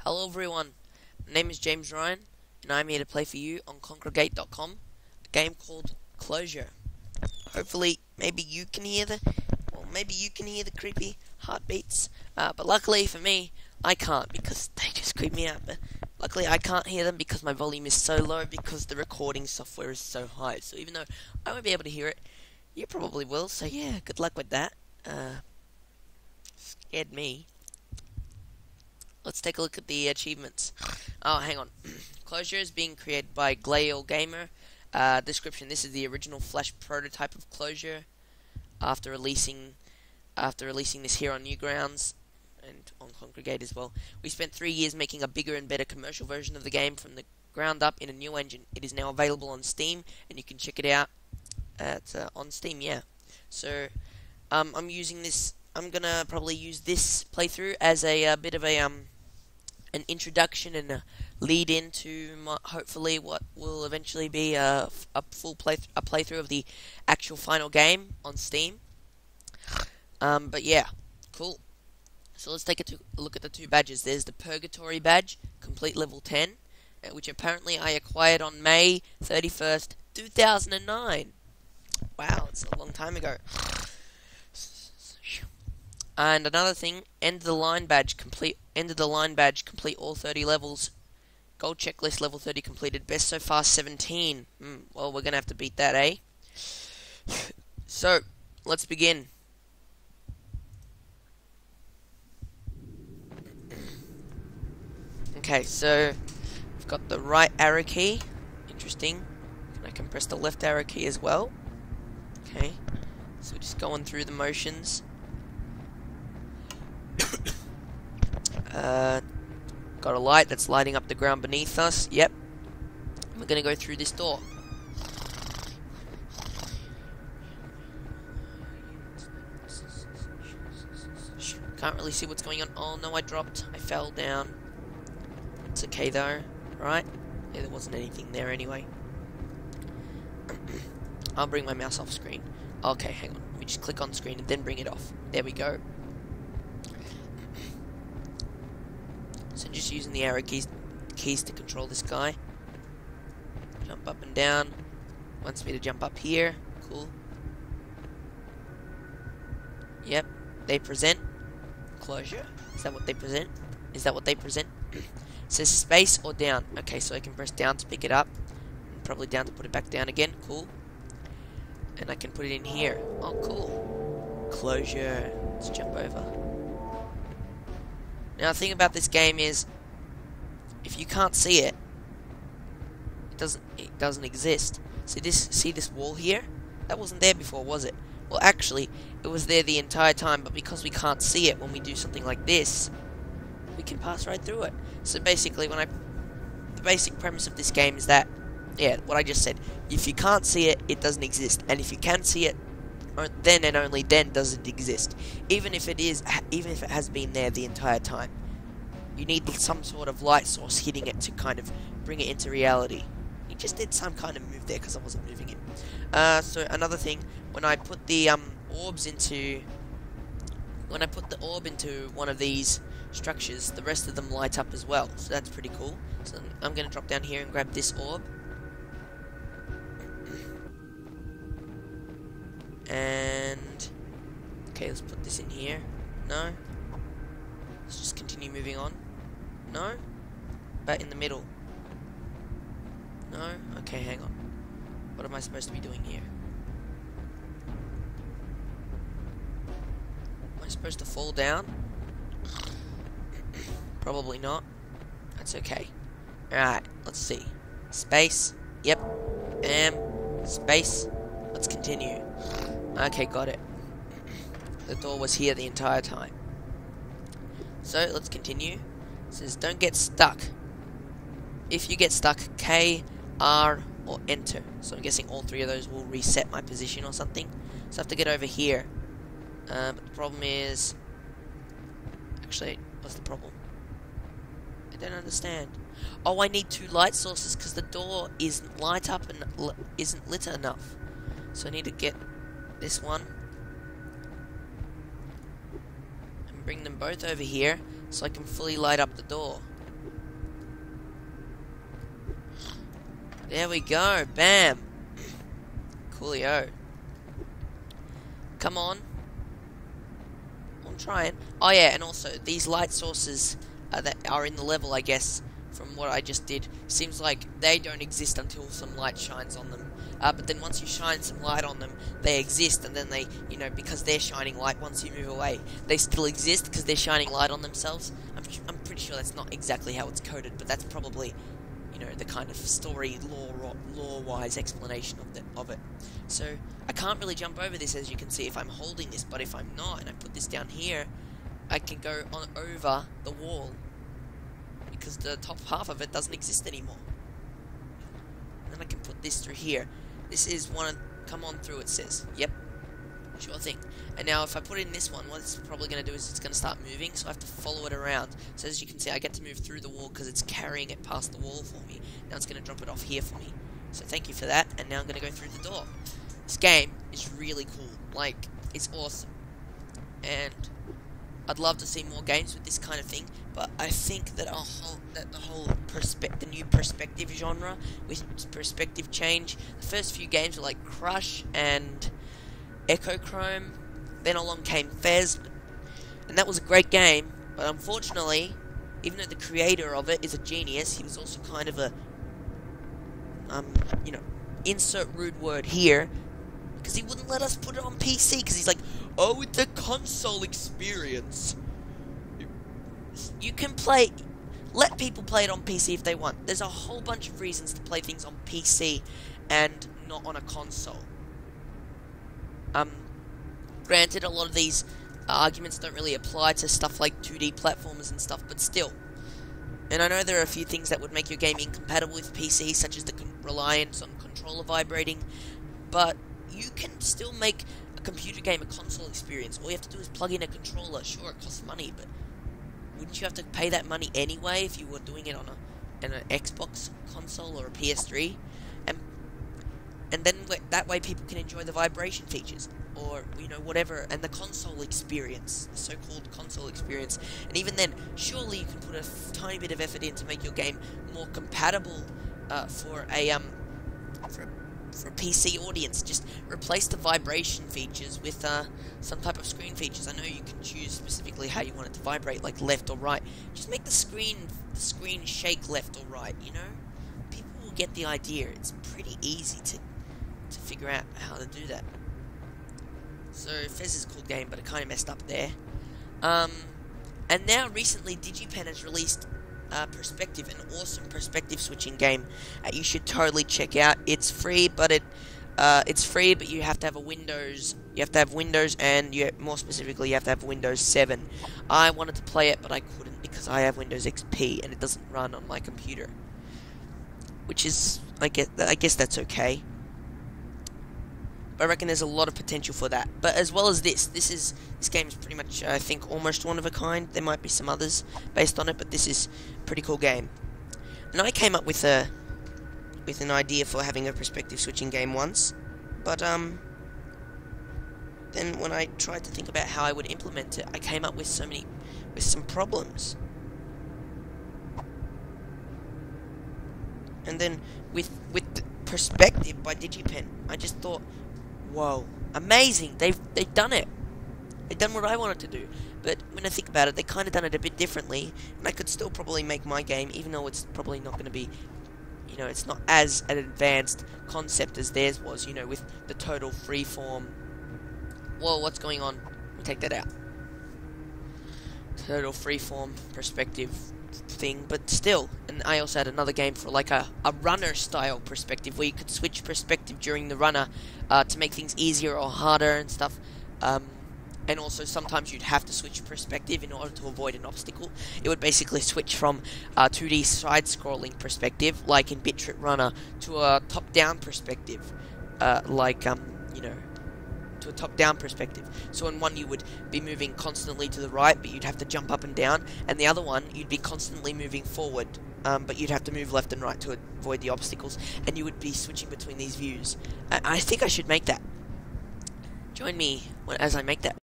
Hello everyone, my name is James Ryan, and I'm here to play for you on Kongregate.com, a game called Closure. Hopefully, maybe you can hear the creepy heartbeats, but luckily for me, I can't because they just creep me out. But luckily I can't hear them because my volume is so low because the recording software is so high. So even though I won't be able to hear it, you probably will, so yeah, good luck with that. Scared me. Let's take a look at the achievements. Oh, hang on. Closure is being created by Glail Gamer. Description: this is the original Flash prototype of Closure. After releasing this here on Newgrounds and on Kongregate as well. We spent 3 years making a bigger and better commercial version of the game from the ground up in a new engine. It is now available on Steam, and you can check it out on Steam. Yeah. So I'm gonna probably use this playthrough as a bit of an introduction and a lead into hopefully what will eventually be a full playthrough of the actual final game on Steam. But yeah, cool. So let's take a look at the two badges. There's the Purgatory badge, complete level 10, which apparently I acquired on May 31st, 2009. Wow, it's a long time ago. And another thing, end of the line badge, complete all 30 levels. Gold checklist, level 30 completed. Best so far, 17. Well, we're gonna have to beat that, eh? So, let's begin. Okay, so I've got the right arrow key. Interesting. And I can press the left arrow key as well. Okay, so just going through the motions. Got a light that's lighting up the ground beneath us. Yep. We're gonna go through this door. Can't really see what's going on. Oh no, I dropped. I fell down. It's okay though, right? Yeah, there wasn't anything there anyway. I'll bring my mouse off screen. Okay, hang on. Let me just click on screen and then bring it off. There we go. So just using the arrow keys to control this guy. Jump up and down. Wants me to jump up here. Cool. Yep. They present. Closure. Is that what they present? Is that what they present? It says space or down. Okay, so I can press down to pick it up. And probably down to put it back down again. Cool. And I can put it in here. Oh, cool. Closure. Let's jump over. Now, the thing about this game is, if you can't see it, it doesn't exist. See this wall here? That wasn't there before, was it? Well, actually, it was there the entire time, but because we can't see it when we do something like this, we can pass right through it. So basically, the basic premise of this game is that, yeah, what I just said. If you can't see it, it doesn't exist, and if you can see it, then and only then does it exist. Even if it has been there the entire time, you need some sort of light source hitting it to kind of bring it into reality. You just did some kind of move there because I wasn't moving it. So another thing, when I put the orb into one of these structures, the rest of them light up as well. So that's pretty cool. So I'm gonna drop down here and grab this orb. And okay, let's put this in here. No. Let's just continue moving on. No. But in the middle. No. Okay, hang on. What am I supposed to be doing here? Am I supposed to fall down? Probably not. That's okay. Alright, let's see. Space. Yep. Space. Let's continue. Okay, got it. The door was here the entire time. So, let's continue. It says, don't get stuck. If you get stuck, K, R, or enter. So I'm guessing all three of those will reset my position or something. So I have to get over here. But the problem is... Actually, what's the problem? I don't understand. Oh, I need two light sources because the door isn't light up and isn't lit enough. So I need to get this one and bring them both over here so I can fully light up the door. There we go. Bam. Coolio. Come on. I'm trying. Oh yeah, and also these light sources that are in the level, I guess, from what I just did, seems like they don't exist until some light shines on them. But then once you shine some light on them, they exist, and then they, because they're shining light, once you move away, they still exist because they're shining light on themselves. I'm pretty sure that's not exactly how it's coded, but that's probably, the kind of story lore-wise explanation of it. So I can't really jump over this, as you can see, if I'm holding this, but if I'm not, and I put this down here, I can go on over the wall, because the top half of it doesn't exist anymore. And then I can put this through here. This is come on through, it says. Yep. Sure thing. And now if I put in this one, what it's probably going to do is it's going to start moving, so I have to follow it around. So as you can see, I get to move through the wall because it's carrying it past the wall for me. Now it's going to drop it off here for me. So thank you for that, and now I'm going to go through the door. This game is really cool. Like, it's awesome. And I'd love to see more games with this kind of thing, but I think that the new perspective genre with perspective change. The first few games were like Crush and Echochrome. Then along came Fez, and that was a great game. But unfortunately, even though the creator of it is a genius, he was also kind of a insert rude word here, because he wouldn't let us put it on PC, because he's like, oh, it's a console experience. You can let people play it on PC if they want. There's a whole bunch of reasons to play things on PC and not on a console. Granted, a lot of these arguments don't really apply to stuff like 2D platformers and stuff, but still. And I know there are a few things that would make your game incompatible with PC, such as the reliance on controller vibrating, but you can still make a computer game a console experience. All you have to do is plug in a controller. Sure, it costs money, but wouldn't you have to pay that money anyway if you were doing it on an Xbox console or a PS3? And then that way people can enjoy the vibration features, or, whatever, and the console experience, the so-called console experience. And even then, surely you can put a tiny bit of effort in to make your game more compatible for a PC audience. Just replace the vibration features with some type of screen features. I know you can choose specifically how you want it to vibrate, like left or right. Just make the screen shake left or right, People will get the idea. It's pretty easy to figure out how to do that. So Fez is a cool game, but it kind of messed up there. And now recently DigiPen has released Perspective, an awesome perspective switching game you should totally check out. It's free, but you have to have a Windows. You have to have Windows, and more specifically, you have to have Windows 7. I wanted to play it, but I couldn't because I have Windows XP and it doesn't run on my computer. Which is, I guess that's okay. I reckon there's a lot of potential for that. But as well as this game is pretty much, I think, almost one of a kind. There might be some others based on it, but this is a pretty cool game. And I came up with an idea for having a perspective switching game once, but then when I tried to think about how I would implement it, I came up with some problems. And then with Perspective by DigiPen, I just thought, whoa, amazing! They've done it. They've done what I wanted to do. But when I think about it, they kind of done it a bit differently, and I could still probably make my game, even though it's probably not going to be, it's not as an advanced concept as theirs was, with the total freeform. Whoa, what's going on? Let me take that out. Total freeform perspective thing, but still. And I also had another game for like a runner style perspective, where you could switch perspective during the runner to make things easier or harder and stuff. And also sometimes you'd have to switch perspective in order to avoid an obstacle. It would basically switch from 2D side-scrolling perspective, like in Bit-Trip Runner, to a top-down perspective, to a top-down perspective. So in one you would be moving constantly to the right, but you'd have to jump up and down, and the other one you'd be constantly moving forward, but you'd have to move left and right to avoid the obstacles, and you would be switching between these views. I think I should make that. Join me as I make that.